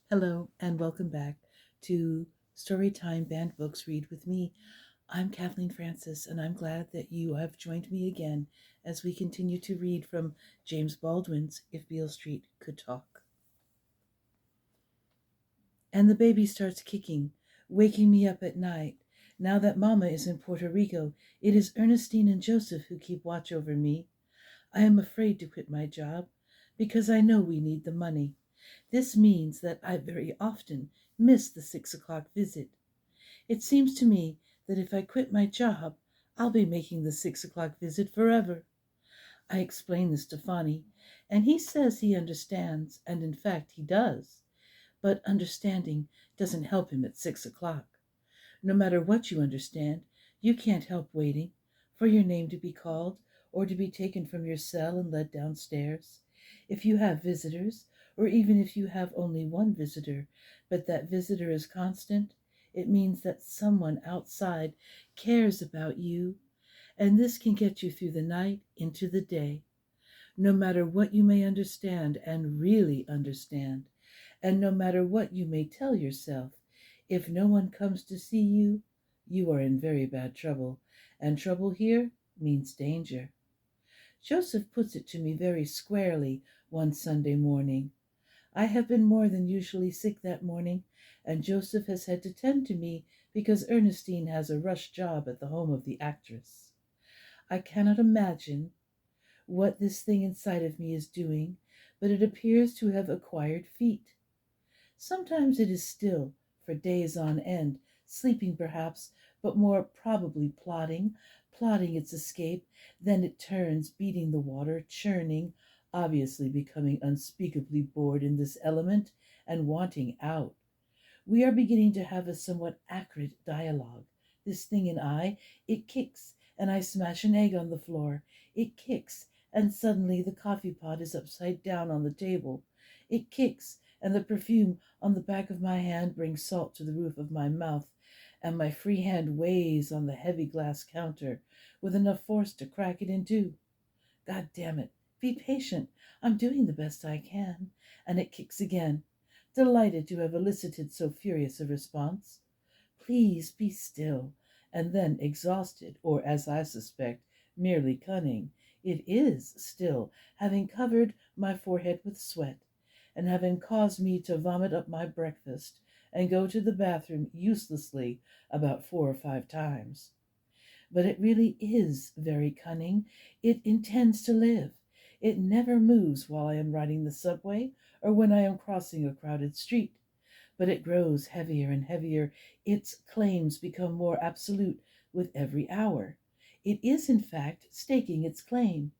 Hello and welcome back to Storytime Banned Books Read with me. I'm Kathleen Francis, and I'm glad that you have joined me again as we continue to read from James Baldwin's If Beale Street Could Talk. And the baby starts kicking, waking me up at night. Now that Mama is in Puerto Rico, it is Ernestine and Joseph who keep watch over me. I am afraid to quit my job because I know we need the money. This means that I very often miss the 6 o'clock visit. It seems to me that if I quit my job, I'll be making the 6 o'clock visit forever. I explain this to Fonny, and he says he understands, and in fact he does. But understanding doesn't help him at 6 o'clock. No matter what you understand, you can't help waiting for your name to be called or to be taken from your cell and led downstairs. If you have visitors, or even if you have only one visitor, but that visitor is constant, it means that someone outside cares about you, and this can get you through the night into the day. No matter what you may understand and really understand, and no matter what you may tell yourself, if no one comes to see you, you are in very bad trouble, and trouble here means danger. Joseph puts it to me very squarely one Sunday morning. I have been more than usually sick that morning, and Joseph has had to tend to me because Ernestine has a rush job at the home of the actress. I cannot imagine what this thing inside of me is doing, but it appears to have acquired feet. Sometimes it is still for days on end, sleeping perhaps, but more probably plotting its escape. Then it turns, beating the water, churning, obviously becoming unspeakably bored in this element and wanting out. We are beginning to have a somewhat acrid dialogue. This thing and I, it kicks, and I smash an egg on the floor. It kicks, and suddenly the coffee pot is upside down on the table. It kicks, and the perfume on the back of my hand brings salt to the roof of my mouth, and my free hand weighs on the heavy glass counter with enough force to crack it in two. God damn it, be patient. I'm doing the best I can. And it kicks again, delighted to have elicited so furious a response. Please be still. And then, exhausted, or as I suspect, merely cunning, it is still, having covered my forehead with sweat, and having caused me to vomit up my breakfast and go to the bathroom uselessly about 4 or 5 times. But it really is very cunning. It intends to live. It never moves while I am riding the subway or when I am crossing a crowded street. But it grows heavier and heavier. Its claims become more absolute with every hour. It is, in fact, staking its claim.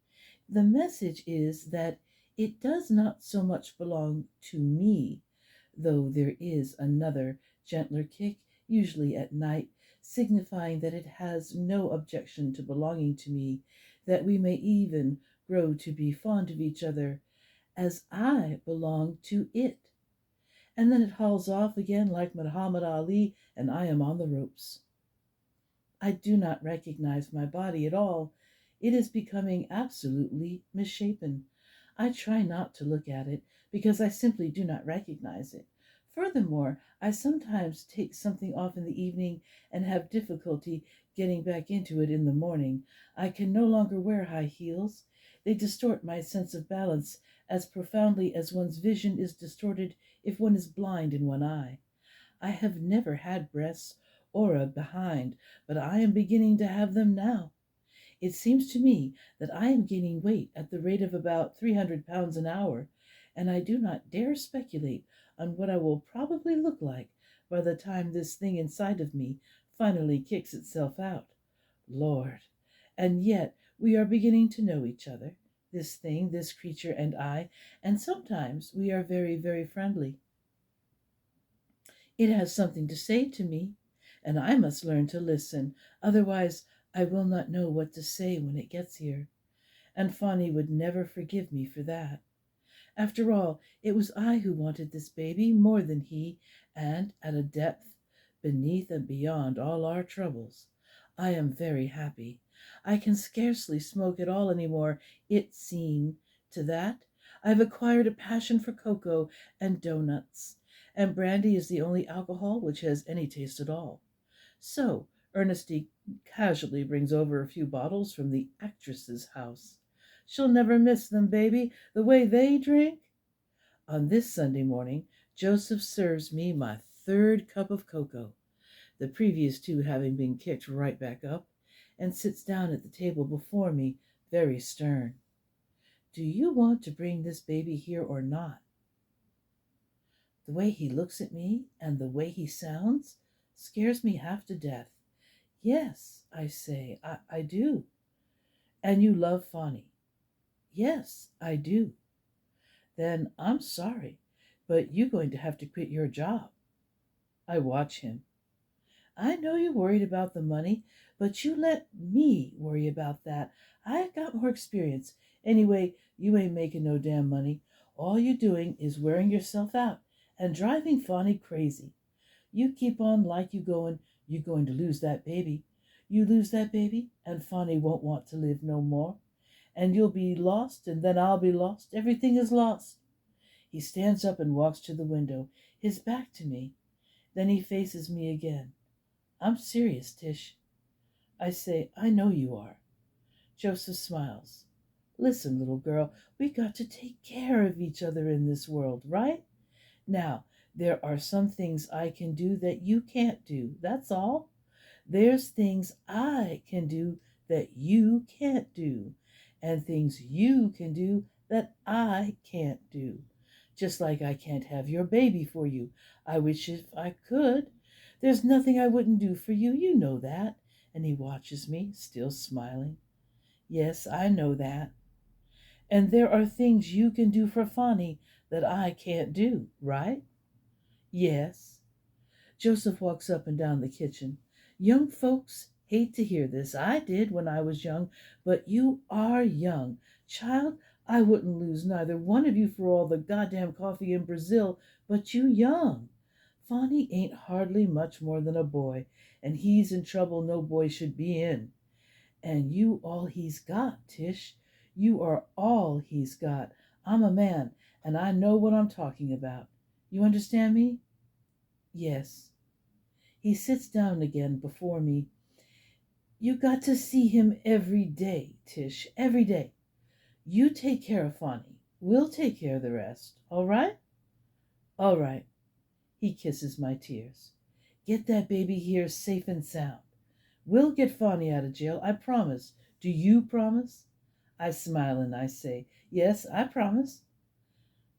The message is that it does not so much belong to me, though there is another, gentler kick, usually at night, signifying that it has no objection to belonging to me, that we may even grow to be fond of each other, as I belong to it. And then it hauls off again like Muhammad Ali, and I am on the ropes. I do not recognize my body at all. It is becoming absolutely misshapen. I try not to look at it because I simply do not recognize it. Furthermore, I sometimes take something off in the evening and have difficulty getting back into it in the morning. I can no longer wear high heels. They distort my sense of balance as profoundly as one's vision is distorted if one is blind in one eye. I have never had breasts or a behind, but I am beginning to have them now. It seems to me that I am gaining weight at the rate of about 300 pounds an hour, and I do not dare speculate on what I will probably look like by the time this thing inside of me finally kicks itself out. Lord! And yet we are beginning to know each other, this thing, this creature, and I, and sometimes we are very, very friendly. It has something to say to me, and I must learn to listen, otherwise I will not know what to say when it gets here. And Fanny would never forgive me for that. After all, it was I who wanted this baby more than he, and at a depth beneath and beyond all our troubles, I am very happy. I can scarcely smoke at all any more, it seemed. To that, I've acquired a passion for cocoa and doughnuts, and brandy is the only alcohol which has any taste at all. So, Ernestine casually brings over a few bottles from the actress's house. She'll never miss them, baby, the way they drink. On this Sunday morning, Joseph serves me my third cup of cocoa, the previous two having been kicked right back up, and sits down at the table before me, very stern. Do you want to bring this baby here or not? The way he looks at me and the way he sounds scares me half to death. Yes, I say, I do. And you love Fonny? Yes, I do. Then I'm sorry, but you're going to have to quit your job. I watch him. I know you're worried about the money, but you let me worry about that. I've got more experience. Anyway, you ain't making no damn money. All you're doing is wearing yourself out and driving Fonny crazy. You keep on like you're going to lose that baby. You lose that baby, and Fonny won't want to live no more. And you'll be lost, and then I'll be lost. Everything is lost. He stands up and walks to the window, his back to me. Then he faces me again. I'm serious, Tish. I say, I know you are. Joseph smiles. Listen, little girl, we got to take care of each other in this world, right? Now, there are some things I can do that you can't do. That's all. There's things I can do that you can't do, and things you can do that I can't do. Just like I can't have your baby for you. I wish if I could. There's nothing I wouldn't do for you. You know that. And he watches me, still smiling. Yes, I know that. And there are things you can do for Fonny that I can't do, right? Yes. Joseph walks up and down the kitchen. Young folks hate to hear this. I did when I was young, but you are young. Child, I wouldn't lose neither one of you for all the goddamn coffee in Brazil, but you young. Fonny ain't hardly much more than a boy, and he's in trouble no boy should be in. And you all he's got, Tish. You are all he's got. I'm a man, and I know what I'm talking about. You understand me? Yes. He sits down again before me. You got to see him every day, Tish, every day. You take care of Fonny. We'll take care of the rest. All right? All right. He kisses my tears. Get that baby here safe and sound. We'll get Fonny out of jail, I promise. Do you promise? I smile and I say, yes, I promise.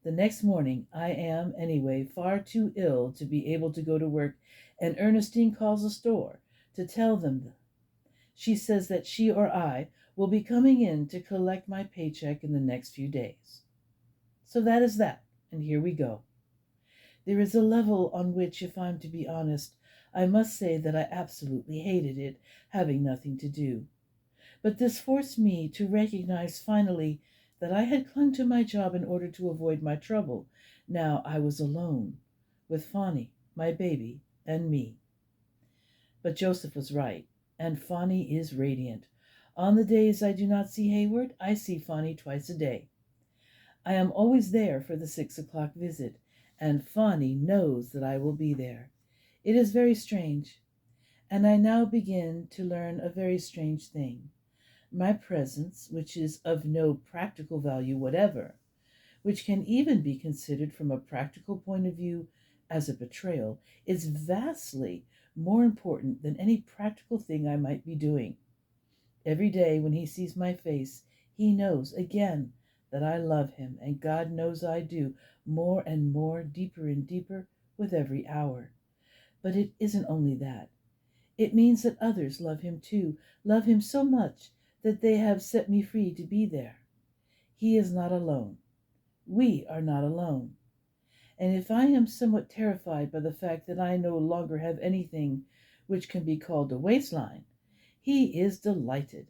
The next morning, I am, anyway, far too ill to be able to go to work, and Ernestine calls the store to tell them. She says that she or I will be coming in to collect my paycheck in the next few days. So that is that, and here we go. There is a level on which, if I'm to be honest, I must say that I absolutely hated it, having nothing to do. But this forced me to recognize finally that I had clung to my job in order to avoid my trouble. Now I was alone, with Fonny, my baby, and me. But Joseph was right, and Fonny is radiant. On the days I do not see Hayward, I see Fonny twice a day. I am always there for the 6 o'clock visit, and Fonny knows that I will be there. It is very strange, and I now begin to learn a very strange thing. My presence, which is of no practical value whatever, which can even be considered from a practical point of view as a betrayal, is vastly more important than any practical thing I might be doing. Every day when he sees my face, he knows again that I love him, and God knows I do, more and more, deeper and deeper, with every hour. But it isn't only that. It means that others love him too, love him so much that they have set me free to be there. He is not alone. We are not alone. And if I am somewhat terrified by the fact that I no longer have anything which can be called a waistline, he is delighted.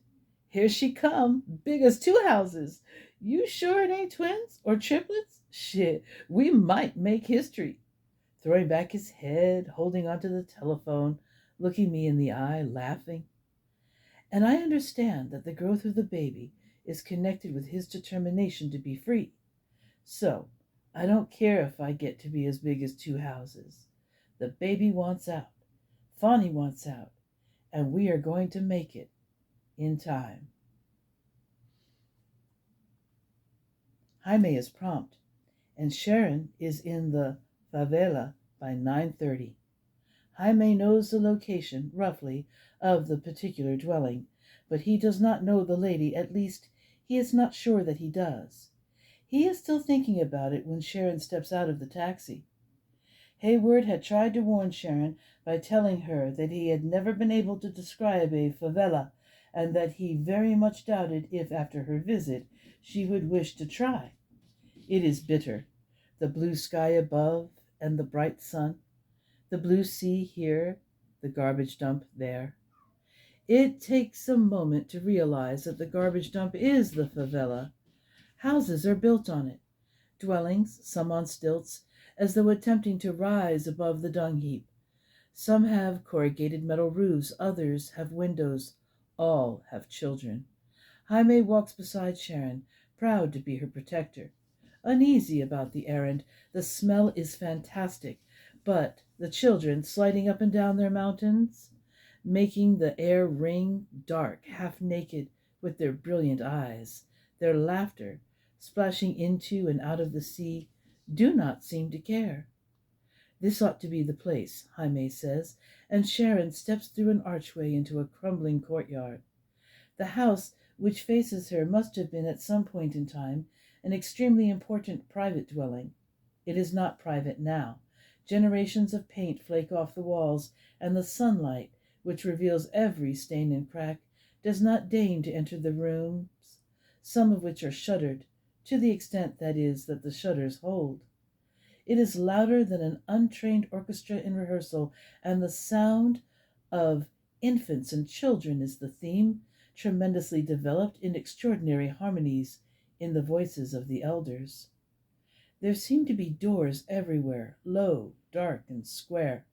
Here she come, big as two houses. You sure it ain't twins or triplets? Shit, we might make history. Throwing back his head, holding onto the telephone, looking me in the eye, laughing. And I understand that the growth of the baby is connected with his determination to be free. So, I don't care if I get to be as big as 2 houses. The baby wants out. Fawny wants out. And we are going to make it in time. Jaime is prompt, and Sharon is in the favela by 9:30. Jaime knows the location, roughly, of the particular dwelling, but he does not know the lady, at least he is not sure that he does. He is still thinking about it when Sharon steps out of the taxi. Hayward had tried to warn Sharon by telling her that he had never been able to describe a favela, and that he very much doubted if, after her visit, she would wish to try. It is bitter, the blue sky above and the bright sun, the blue sea here, the garbage dump there. It takes a moment to realize that the garbage dump is the favela. Houses are built on it, dwellings, some on stilts, as though attempting to rise above the dung heap. Some have corrugated metal roofs, others have windows, all have children. Jaime walks beside Sharon, proud to be her protector. Uneasy about the errand, the smell is fantastic, but the children sliding up and down their mountains, making the air ring dark, half naked, with their brilliant eyes, their laughter, splashing into and out of the sea, do not seem to care. This ought to be the place, Jaime says, and Sharon steps through an archway into a crumbling courtyard. The house which faces her must have been at some point in time an extremely important private dwelling. It is not private now. Generations of paint flake off the walls, and the sunlight, which reveals every stain and crack, does not deign to enter the rooms, some of which are shuttered, to the extent, that is, that the shutters hold. It is louder than an untrained orchestra in rehearsal, and the sound of infants and children is the theme, tremendously developed in extraordinary harmonies in the voices of the elders. There seem to be doors everywhere, low, dark, and square.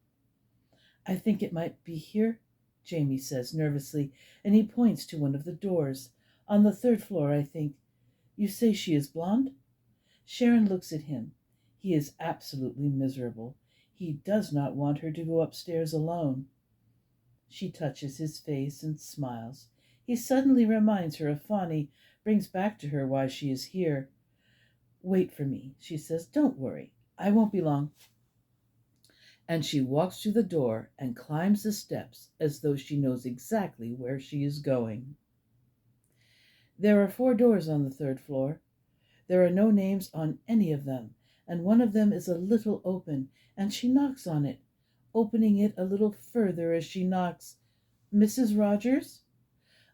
I think it might be here, Jamie says nervously, and he points to one of the doors. On the 3rd floor, I think. You say she is blonde? Sharon looks at him. He is absolutely miserable. He does not want her to go upstairs alone. She touches his face and smiles. He suddenly reminds her of Fawny, brings back to her why she is here. Wait for me, she says. Don't worry. I won't be long. And she walks through the door and climbs the steps as though she knows exactly where she is going. There are 4 doors on the 3rd floor. There are no names on any of them, and one of them is a little open, and she knocks on it, opening it a little further as she knocks. Mrs. Rogers?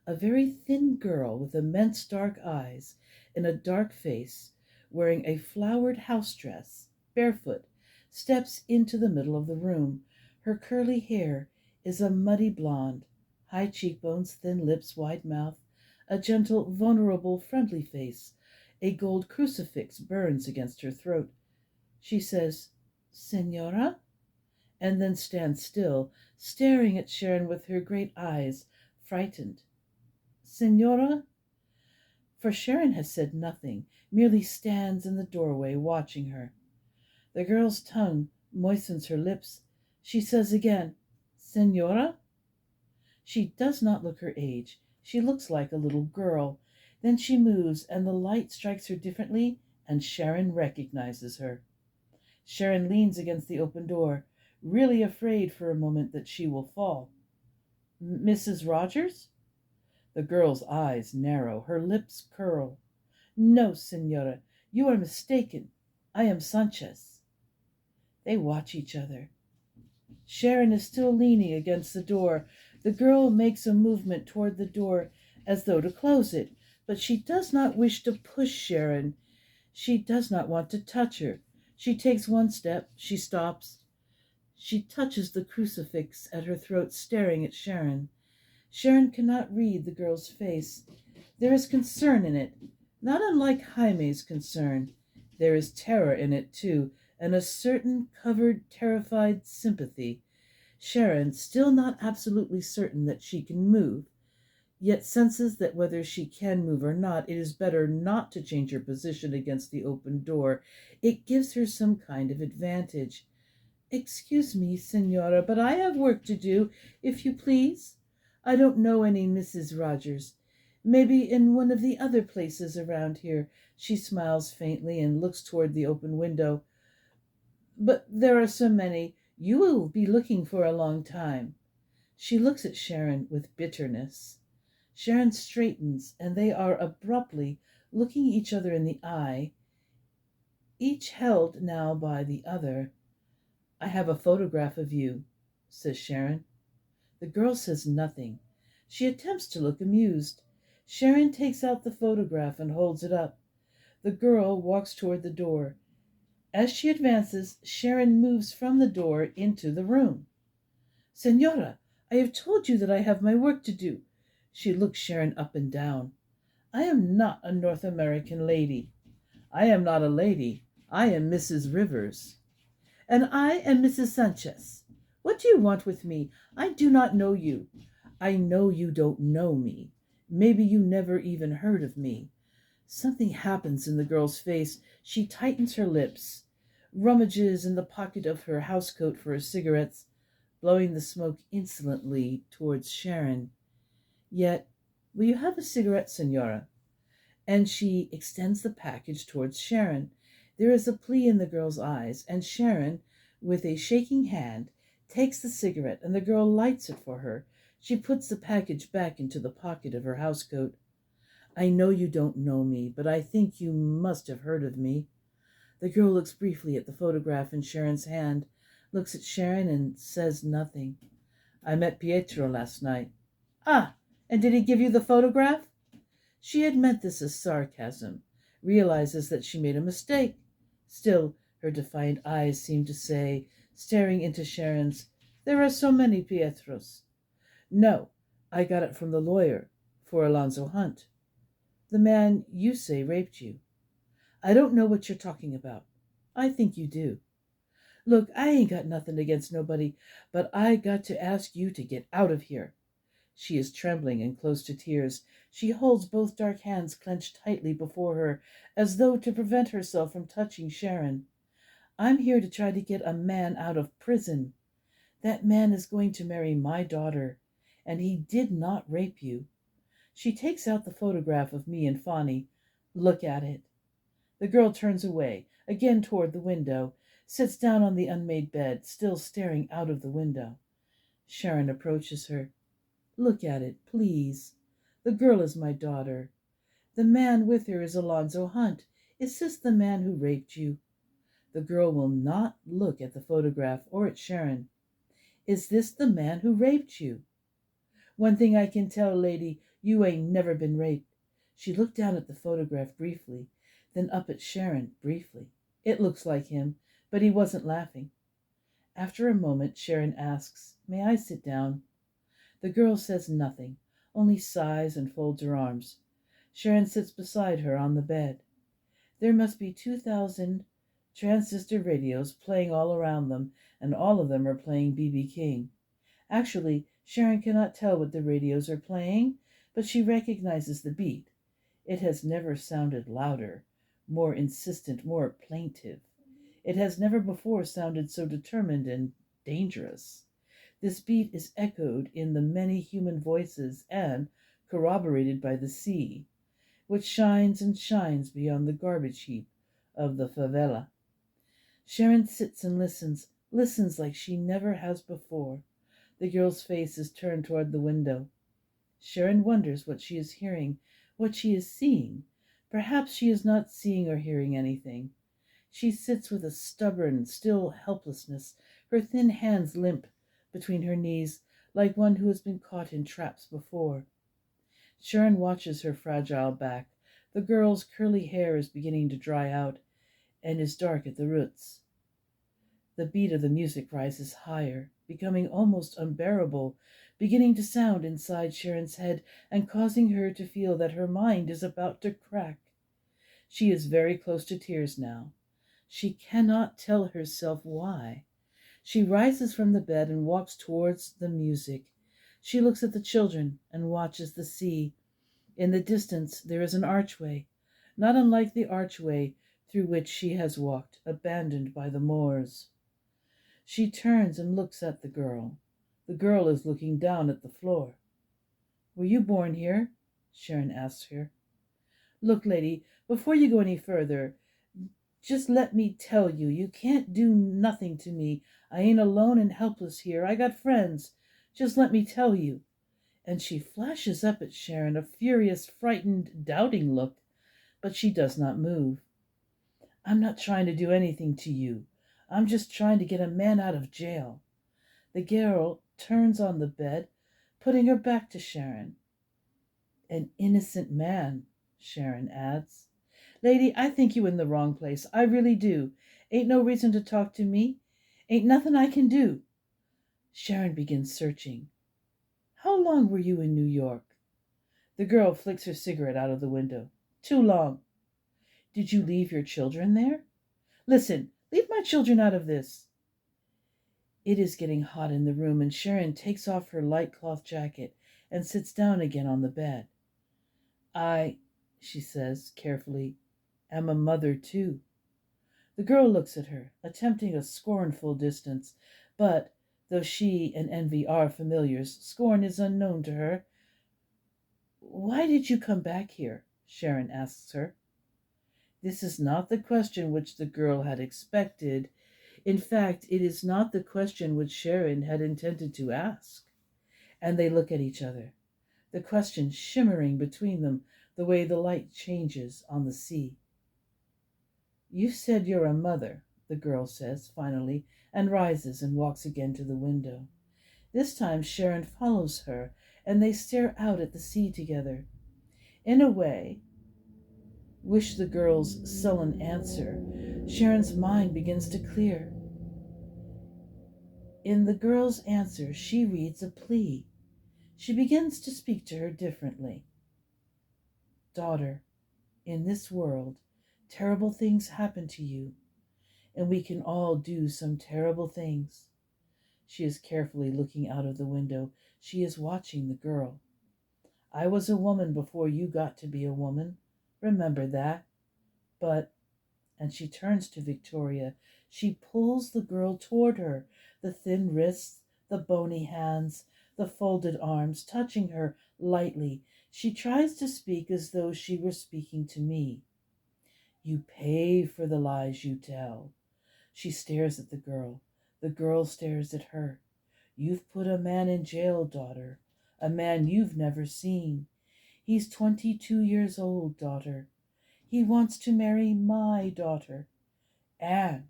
A very thin girl with immense dark eyes, in a dark face, wearing a flowered house dress, barefoot, steps into the middle of the room. Her curly hair is a muddy blonde, high cheekbones, thin lips, wide mouth, a gentle, vulnerable, friendly face. A gold crucifix burns against her throat. She says, Senora? And then stands still, staring at Sharon with her great eyes, frightened. Senora? For Sharon has said nothing, merely stands in the doorway watching her. The girl's tongue moistens her lips. She says again, Senora? She does not look her age. She looks like a little girl. Then she moves, and the light strikes her differently, and Sharon recognizes her. Sharon leans against the open door, really afraid for a moment that she will fall. Mrs. Rogers? The girl's eyes narrow, her lips curl. No, Senora, you are mistaken. I am Sanchez. They watch each other. Sharon is still leaning against the door. The girl makes a movement toward the door as though to close it, but she does not wish to push Sharon. She does not want to touch her. She takes one step. She stops. She touches the crucifix at her throat, staring at Sharon. Sharon cannot read the girl's face. There is concern in it, not unlike Jaime's concern. There is terror in it, too, and a certain covered, terrified sympathy. Sharon, still not absolutely certain that she can move, yet senses that whether she can move or not, it is better not to change her position against the open door. It gives her some kind of advantage. Excuse me, Senora, but I have work to do, if you please. I don't know any Mrs. Rogers. Maybe in one of the other places around here. She smiles faintly and looks toward the open window. But there are so many. You will be looking for a long time. She looks at Sharon with bitterness. Sharon straightens, and they are abruptly looking each other in the eye, each held now by the other. I have a photograph of you, says Sharon. The girl says nothing. She attempts to look amused. Sharon takes out the photograph and holds it up. The girl walks toward the door. As she advances, Sharon moves from the door into the room. Senora, I have told you that I have my work to do. She looks Sharon up and down. I am not a North American lady. I am not a lady. I am Mrs. Rivers. And I am Mrs. Sanchez. What do you want with me? I do not know you. I know you don't know me. Maybe you never even heard of me. Something happens in the girl's face. She tightens her lips, rummages in the pocket of her housecoat for her cigarettes, blowing the smoke insolently towards Sharon. Yet, will you have a cigarette, Senora? And she extends the package towards Sharon. There is a plea in the girl's eyes, and Sharon, with a shaking hand, takes the cigarette, and the girl lights it for her. She puts the package back into the pocket of her housecoat. I know you don't know me, but I think you must have heard of me. The girl looks briefly at the photograph in Sharon's hand, looks at Sharon, and says nothing. I met Pietro last night. Ah, and did he give you the photograph? She had meant this as sarcasm, realizes that she made a mistake. Still, her defiant eyes seem to say, staring into Sharon's, there are so many Pietros. No, I got it from the lawyer, for Alonzo Hunt. The man you say raped you. I don't know what you're talking about. I think you do. Look, I ain't got nothing against nobody, but I got to ask you to get out of here. She is trembling and close to tears. She holds both dark hands clenched tightly before her, as though to prevent herself from touching Sharon. I'm here to try to get a man out of prison. That man is going to marry my daughter, and he did not rape you. She takes out the photograph of me and Fani. Look at it. The girl turns away, again toward the window, sits down on the unmade bed, still staring out of the window. Sharon approaches her. Look at it, please. The girl is my daughter. The man with her is Alonzo Hunt. Is this the man who raped you? The girl will not look at the photograph or at Sharon. Is this the man who raped you? One thing I can tell, lady, you ain't never been raped. She looked down at the photograph briefly, then up at Sharon briefly. It looks like him, but he wasn't laughing. After a moment, Sharon asks, May I sit down? The girl says nothing, only sighs and folds her arms. Sharon sits beside her on the bed. There must be 2,000 transistor radios playing all around them, and all of them are playing B.B. King. Actually, Sharon cannot tell what the radios are playing, but she recognizes the beat. It has never sounded louder, more insistent, more plaintive. It has never before sounded so determined and dangerous. This beat is echoed in the many human voices and corroborated by the sea, which shines and shines beyond the garbage heap of the favela. Sharon sits and listens like she never has before. The girl's face is turned toward the window. Sharon wonders what she is hearing, what she is seeing. Perhaps she is not seeing or hearing anything. She sits with a stubborn, still helplessness, her thin hands limp between her knees, like one who has been caught in traps before. Sharon watches her fragile back. The girl's curly hair is beginning to dry out and is dark at the roots. The beat of the music rises higher, becoming almost unbearable, beginning to sound inside Sharon's head and causing her to feel that her mind is about to crack. She is very close to tears now. She cannot tell herself why. She rises from the bed and walks towards the music. She looks at the children and watches the sea. In the distance there is an archway, not unlike the archway through which she has walked, abandoned by the Moors. She turns and looks at the girl. The girl is looking down at the floor. "Were you born here?" Sharon asks her. "Look, lady, before you go any further, just let me tell you, you can't do nothing to me. I ain't alone and helpless here. I got friends. Just let me tell you." And she flashes up at Sharon a furious, frightened, doubting look, but she does not move. "I'm not trying to do anything to you. I'm just trying to get a man out of jail." The girl turns on the bed, putting her back to Sharon. "An innocent man," Sharon adds. "Lady, I think you in the wrong place. I really do. Ain't no reason to talk to me. Ain't nothing I can do." Sharon begins searching. "How long were you in New York?" The girl flicks her cigarette out of the window. "Too long." "Did you leave your children there?" "Listen, leave my children out of this." It is getting hot in the room, and Sharon takes off her light cloth jacket and sits down again on the bed. "I," she says carefully, "am a mother too." The girl looks at her, attempting a scornful distance, but though she and envy are familiars, scorn is unknown to her. "Why did you come back here?" Sharon asks her. This is not the question which the girl had expected. In fact, it is not the question which Sharon had intended to ask. And they look at each other, the question shimmering between them the way the light changes on the sea. "You said you're a mother," the girl says finally, and rises and walks again to the window. This time Sharon follows her, and they stare out at the sea together. In a way, wish the girl's sullen answer, Sharon's mind begins to clear. In the girl's answer, she reads a plea. She begins to speak to her differently. "Daughter, in this world, terrible things happen to you, and we can all do some terrible things." She is carefully looking out of the window. She is watching the girl. "I was a woman before you got to be a woman. Remember that. But," and she turns to Victoria. She pulls the girl toward her, the thin wrists, the bony hands, the folded arms, touching her lightly. She tries to speak as though she were speaking to me. "You pay for the lies you tell." She stares at the girl. The girl stares at her. "You've put a man in jail, daughter, a man you've never seen. He's 22 years old, daughter. He wants to marry my daughter. And,"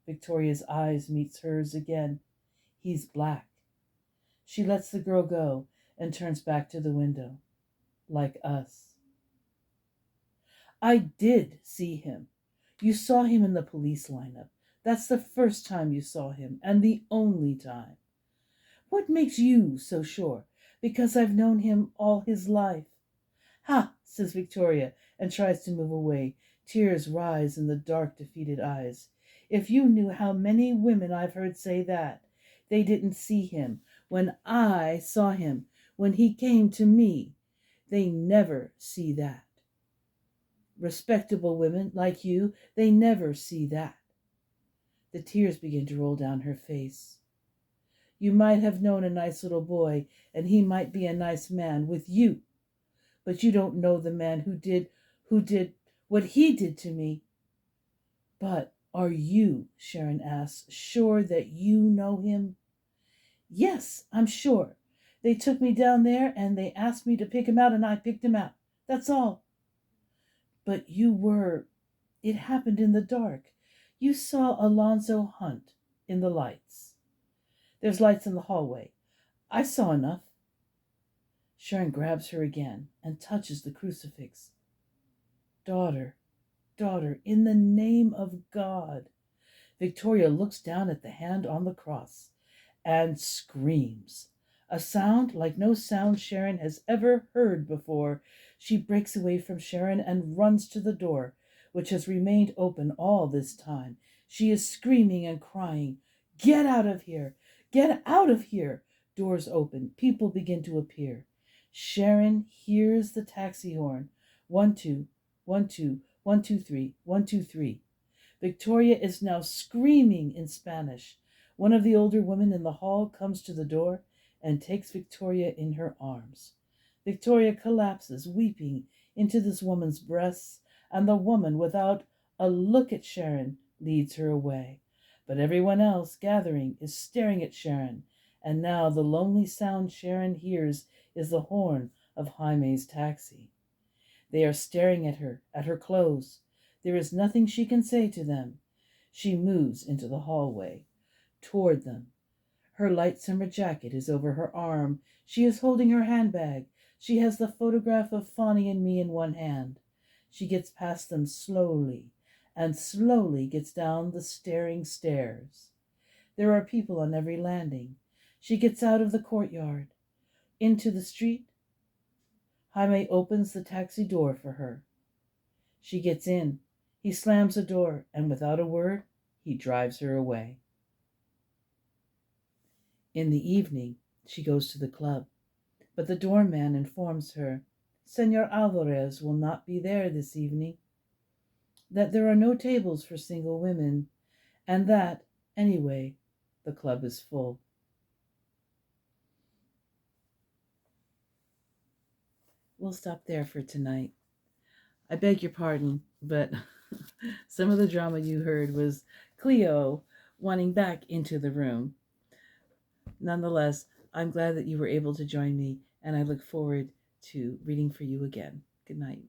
Victoria's eyes meets hers again, "he's black." She lets the girl go and turns back to the window. "Like us." "I did see him. You saw him in the police lineup. That's the first time you saw him, and the only time." "What makes you so sure?" "Because I've known him all his life." "Ha!" says Victoria, and tries to move away. Tears rise in the dark, defeated eyes. "If you knew how many women I've heard say that. They didn't see him when I saw him, when he came to me. They never see that. Respectable women like you, they never see that." The tears begin to roll down her face. "You might have known a nice little boy, and he might be a nice man with you. But you don't know the man who did what he did to me." "But are you," Sharon asks, "sure that you know him?" "Yes, I'm sure. They took me down there and they asked me to pick him out, and I picked him out. That's all." "But it happened in the dark. You saw Alonzo Hunt in the lights." "There's lights in the hallway. I saw enough." Sharon grabs her again and touches the crucifix. "Daughter, daughter, in the name of God." Victoria looks down at the hand on the cross and screams. A sound like no sound Sharon has ever heard before. She breaks away from Sharon and runs to the door, which has remained open all this time. She is screaming and crying, "Get out of here! Get out of here! Doors open. People begin to appear. Sharon hears the taxi horn. 1-2, 1-2, 1-2-3, 1-2-3. Victoria is now screaming in Spanish. One of the older women in the hall comes to the door and takes Victoria in her arms. Victoria collapses, weeping, into this woman's breasts, and the woman, without a look at Sharon, leads her away. But everyone else gathering is staring at Sharon, and now the lonely sound Sharon hears is the horn of Jaime's taxi. They are staring at her clothes. There is nothing she can say to them. She moves into the hallway, toward them. Her light summer jacket is over her arm. She is holding her handbag. She has the photograph of Fonny and me in one hand. She gets past them slowly, and slowly gets down the staring stairs. There are people on every landing. She gets out of the courtyard, into the street. Jaime opens the taxi door for her. She gets in. He slams the door, and without a word, he drives her away. In the evening, she goes to the club, but the doorman informs her Senor Alvarez will not be there this evening, that there are no tables for single women, and that, anyway, the club is full. We'll stop there for tonight. I beg your pardon, but some of the drama you heard was Cleo wanting back into the room. Nonetheless, I'm glad that you were able to join me, and I look forward to reading for you again. Good night.